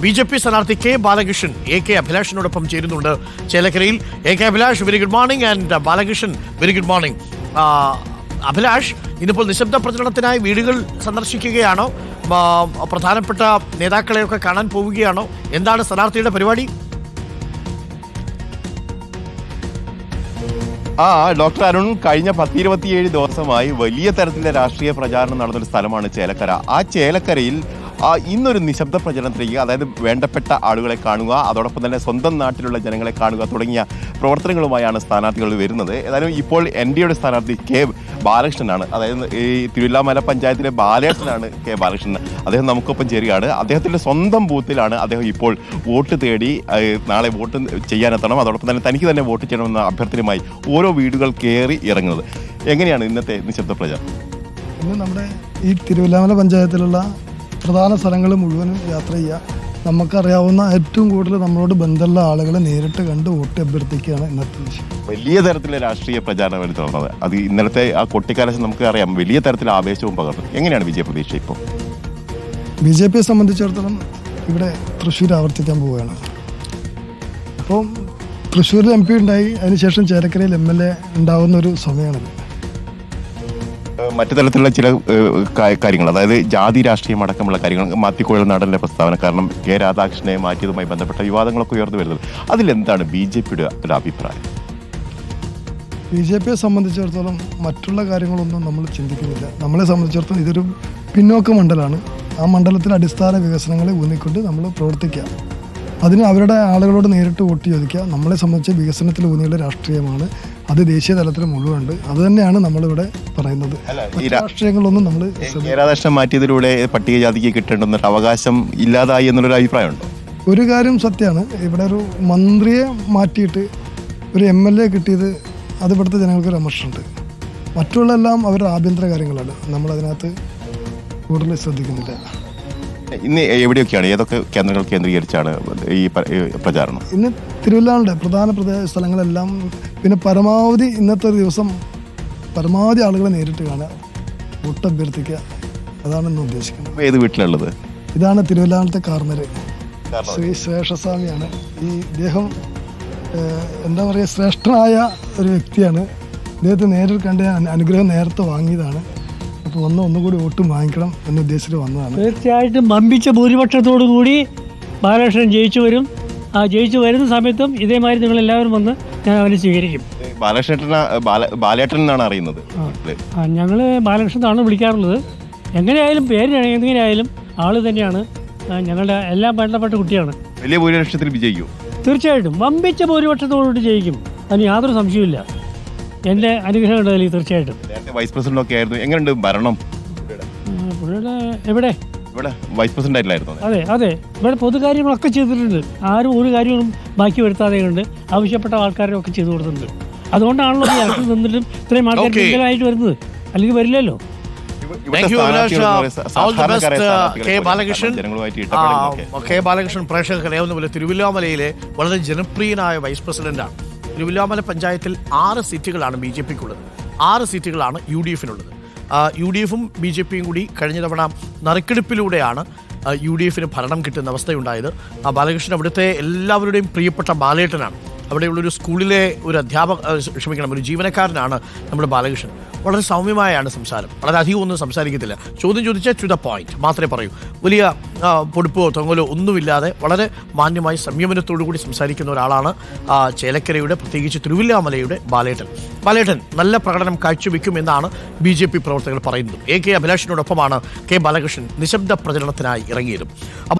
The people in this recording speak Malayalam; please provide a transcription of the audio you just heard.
BJP സ്ഥാനാർത്ഥി കെ ബാലകൃഷ്ണൻ AK അഭിലാഷിനോടൊപ്പം ചേരുന്നുണ്ട് ചേലക്കരയിൽ. AK Abhilash, very good morning. And Balakrishnan, very good morning. Abhilash, ഇന്നിപ്പോൾ നിശബ്ദ പ്രചരണത്തിനായി വീടുകൾ സന്ദർശിക്കുകയാണോ? പ്രധാനപ്പെട്ട നേതാക്കളെയൊക്കെ കാണാൻ പോവുകയാണോ? എന്താണ് സ്ഥാനാർത്ഥിയുടെ പരിപാടി? ഡോക്ടർ അരുൺ, കഴിഞ്ഞ 10-27 ദിവസമായി വലിയ തരത്തിലെ രാഷ്ട്രീയ പ്രചാരണം നടന്നൊരു സ്ഥലമാണ് ചേലക്കര. ആ ചേലക്കരയിൽ ഇന്നൊരു നിശബ്ദ പ്രചരണത്തിലേക്ക്, അതായത് വേണ്ടപ്പെട്ട ആളുകളെ കാണുക, അതോടൊപ്പം തന്നെ സ്വന്തം നാട്ടിലുള്ള ജനങ്ങളെ കാണുക തുടങ്ങിയ പ്രവർത്തനങ്ങളുമായാണ് സ്ഥാനാർത്ഥികൾ വരുന്നത്. ഏതായാലും ഇപ്പോൾ NDAയുടെ സ്ഥാനാർത്ഥി കെ ബാലകൃഷ്ണനാണ്, അതായത് ഈ തിരുവല്ലാമല പഞ്ചായത്തിലെ ബാലേട്ടനാണ് കെ ബാലകൃഷ്ണൻ. അദ്ദേഹം നമുക്കൊപ്പം ചേരുകയാണ്. അദ്ദേഹത്തിൻ്റെ സ്വന്തം ബൂത്തിലാണ് അദ്ദേഹം ഇപ്പോൾ വോട്ട് തേടി നാളെ വോട്ട് ചെയ്യാനെത്തണം, അതോടൊപ്പം തന്നെ തനിക്ക് തന്നെ വോട്ട് ചെയ്യണമെന്ന അഭ്യർത്ഥനയുമായി ഓരോ വീടുകൾ കയറി ഇറങ്ങുന്നത്. എങ്ങനെയാണ് ഇന്നത്തെ നിശബ്ദ പ്രചാരണം? ഇന്ന് നമ്മുടെ ഈ തിരുവല്ലാമല പഞ്ചായത്തിലുള്ള പ്രധാന സ്ഥലങ്ങൾ മുഴുവനും യാത്ര ചെയ്യുക, നമുക്കറിയാവുന്ന ഏറ്റവും കൂടുതൽ നമ്മളോട് ബന്ധമുള്ള ആളുകളെ നേരിട്ട് കണ്ട് വോട്ട് അഭ്യർത്ഥിക്കുകയാണ് ഇന്നത്തെ വിഷയം. വലിയ തരത്തിലെ രാഷ്ട്രീയ പ്രചാരണം തുടർന്നത്, അത് ഇന്നലത്തെ ആ കൊട്ടിക്കാലത്ത് നമുക്ക് അറിയാം, വലിയ തരത്തിൽ ആവേശവും പകർന്നു. എങ്ങനെയാണ് വിജയപ്രതീക്ഷ ഇപ്പോൾ? BJPയെ സംബന്ധിച്ചിടത്തോളം ഇവിടെ തൃശ്ശൂർ ആവർത്തിക്കാൻ പോവുകയാണ്. അപ്പോൾ തൃശ്ശൂരിൽ MP ഉണ്ടായി, അതിനുശേഷം ചേലക്കരയിൽ MLA ഉണ്ടാകുന്നൊരു സമയമാണത്. മറ്റു തരത്തിലുള്ള ചില കാര്യങ്ങൾ, അതായത് ജാതി രാഷ്ട്രീയം അടക്കമുള്ള കാര്യങ്ങൾ, മാത്യു നാടൻ്റെ പ്രസ്താവന കാരണം കെ രാധാകൃഷ്ണനെ മാറ്റിയതുമായി ബന്ധപ്പെട്ട വിവാദങ്ങളൊക്കെ ഉയർന്നു വരുന്നത്, അതിലെന്താണ് BJPയുടെ ഒരു അഭിപ്രായം? BJPയെ സംബന്ധിച്ചിടത്തോളം മറ്റുള്ള കാര്യങ്ങളൊന്നും നമ്മൾ ചിന്തിക്കുന്നില്ല. നമ്മളെ സംബന്ധിച്ചിടത്തോളം ഇതൊരു പിന്നോക്ക മണ്ഡലമാണ്. ആ മണ്ഡലത്തിലെ അടിസ്ഥാന വികസനങ്ങളെ ഊന്നിക്കൊണ്ട് നമ്മൾ പ്രവർത്തിക്കുക, അതിന് അവരുടെ ആളുകളോട് നേരിട്ട് വോട്ട് ചോദിക്കുക. നമ്മളെ സംബന്ധിച്ച് വികസനത്തിൽ ഊന്നിയുള്ള രാഷ്ട്രീയമാണ്, അത് ദേശീയ തലത്തിൽ മുഴുവനുണ്ട്. അത് തന്നെയാണ് നമ്മളിവിടെ പറയുന്നത്. രാഷ്ട്രീയങ്ങളൊന്നും നമ്മൾ രാധാകൃഷ്ണൻ മാറ്റിയതിലൂടെ പട്ടികജാതിക്ക് കിട്ടേണ്ടുന്ന അവകാശം ഇല്ലാതായി എന്നുള്ളൊരു അഭിപ്രായമുണ്ടോ? ഒരു കാര്യം സത്യമാണ്, ഇവിടെ ഒരു മന്ത്രിയെ മാറ്റിയിട്ട് ഒരു MLA കിട്ടിയത് അത് ഇവിടുത്തെ ജനങ്ങൾക്കൊരു അമർഷമുണ്ട്. മറ്റുള്ളതെല്ലാം അവരുടെ ആഭ്യന്തര കാര്യങ്ങളാണ്, നമ്മളതിനകത്ത് കൂടുതൽ ശ്രദ്ധിക്കുന്നില്ല. ഇന്ന് എവിടെയൊക്കെയാണ്, ഏതൊക്കെ കേന്ദ്രങ്ങൾ കേന്ദ്രീകരിച്ചാണ് ഈ പ്രചാരണം? ഇന്ന് തിരുവല്ലാമലയുടെ പ്രധാന സ്ഥലങ്ങളെല്ലാം, പിന്നെ പരമാവധി ഇന്നത്തെ ദിവസം പരമാവധി ആളുകളെ നേരിട്ട് കാണുക, വോട്ട് അഭ്യർത്ഥിക്കുക, അതാണ് ഇന്ന് ഉദ്ദേശിക്കുന്നത്. ഏത് വീട്ടിലുള്ളത്? ഇതാണ് തിരുവല്ലാമലത്തെ കാർന്നര് ശ്രീ ശ്രേഷ്ഠസ്വാമിയാണ്. ഈ ഇദ്ദേഹം എന്താ പറയുക, ശ്രേഷ്ഠനായ ഒരു വ്യക്തിയാണ്. ഇദ്ദേഹത്തെ നേരിൽ കണ്ട് അനുഗ്രഹം നേരത്തെ വാങ്ങിയതാണ്. അപ്പോൾ ഒന്നുകൂടി വോട്ട് വാങ്ങിക്കണം എന്ന ഉദ്ദേശത്തിൽ വന്നതാണ്. തീർച്ചയായിട്ടും വമ്പിച്ച ഭൂരിപക്ഷത്തോടു കൂടി ബാലകൃഷ്ണൻ ജയിച്ചു വരും. ആ ജയിച്ചു വരുന്ന സമയത്തും ഇതേമാതിരി നിങ്ങളെല്ലാവരും വന്ന് ഞാൻ അവരെ സ്വീകരിക്കും. ബാലേട്ടൻ എന്നാണ് അറിയുന്നത്. ഞങ്ങൾ ബാലകൃഷ്ണൻ എന്നാണ് വിളിക്കാറുള്ളത്. എങ്ങനെയായാലും പേര് എങ്ങനെയായാലും ആള് തന്നെയാണ്, ഞങ്ങളുടെ എല്ലാം വേണ്ടപ്പെട്ട കുട്ടിയാണ്. വലിയ ഭൂരിപക്ഷത്തിൽ വിജയിക്കും. തീർച്ചയായിട്ടും വമ്പിച്ച ഭൂരിപക്ഷത്തോടുകൂടി ജയിക്കും, അതിന് യാതൊരു സംശയമില്ല. എൻ്റെ അനുഗ്രഹം ഉണ്ടതിൽ തീർച്ചയായിട്ടും. വൈസ് പ്രസിഡന്റ് ഒക്കെ ആയിരുന്നു. എങ്ങനെയുണ്ട് ഭരണം? പുള്ളിയുടെ എവിടെ വൈസ് പ്രസിഡന്റ് ആയില്ലായിരുന്നു? അതെ, ഇവിടെ പൊതുകാര്യങ്ങളൊക്കെ ചെയ്തിട്ടുണ്ട്. ആരും ഒരു കാര്യങ്ങളും ബാക്കി വരുത്താതെ കൊണ്ട് ആവശ്യപ്പെട്ട ആൾക്കാരൊക്കെ ചെയ്തു കൊടുത്തിട്ടുണ്ട്. അതുകൊണ്ടാണല്ലോ ഈ ഇറക്കി നിന്നിട്ടും ഇത്രയും ആൾക്കാർ കൂടുതലായിട്ട് വരുന്നത്, അല്ലെങ്കിൽ വരില്ലല്ലോ. കെ ബാലകൃഷ്ണൻ പ്രേക്ഷകർക്ക് അറിയാവുന്ന പോലെ തിരുവല്ലാമലയിലെ വളരെ ജനപ്രിയനായ വൈസ് പ്രസിഡന്റാണ്. തിരുവല്ലാമല പഞ്ചായത്തിൽ 6 സീറ്റുകളാണ് BJPക്കുള്ളത്, 6 സീറ്റുകളാണ് UDFിനുള്ളത്. UDFും BJPയും കൂടി കഴിഞ്ഞ തവണ നറുക്കെടുപ്പിലൂടെയാണ് UDFിന് ഭരണം കിട്ടുന്ന അവസ്ഥയുണ്ടായത്. ബാലകൃഷ്ണൻ അവിടുത്തെ എല്ലാവരുടെയും പ്രിയപ്പെട്ട ബാലേട്ടനാണ്. അവിടെയുള്ളൊരു സ്കൂളിലെ ഒരു ജീവനക്കാരനാണ് നമ്മുടെ ബാലകൃഷ്ണൻ. വളരെ സൗമ്യമായാണ് സംസാരം, വളരെ അധികം ഒന്നും സംസാരിക്കത്തില്ല. ചോദ്യം ചോദിച്ചാൽ ടു ദ പോയിന്റ് മാത്രമേ പറയൂ. വലിയ പൊടുപ്പോ തൊങ്ങലോ ഒന്നുമില്ലാതെ വളരെ മാന്യമായി സംയമനത്തോടു കൂടി സംസാരിക്കുന്ന ഒരാളാണ് ചേലക്കരയുടെ, പ്രത്യേകിച്ച് തിരുവല്ലാമലയുടെ ബാലേട്ടൻ നല്ല പ്രകടനം കാഴ്ചവെക്കുമെന്നാണ് BJP പ്രവർത്തകർ പറയുന്നത്. AK അഭിലാഷിനോടൊപ്പമാണ് കെ ബാലകൃഷ്ണൻ നിശബ്ദ പ്രചരണത്തിനായി ഇറങ്ങിയതും. അപ്പോൾ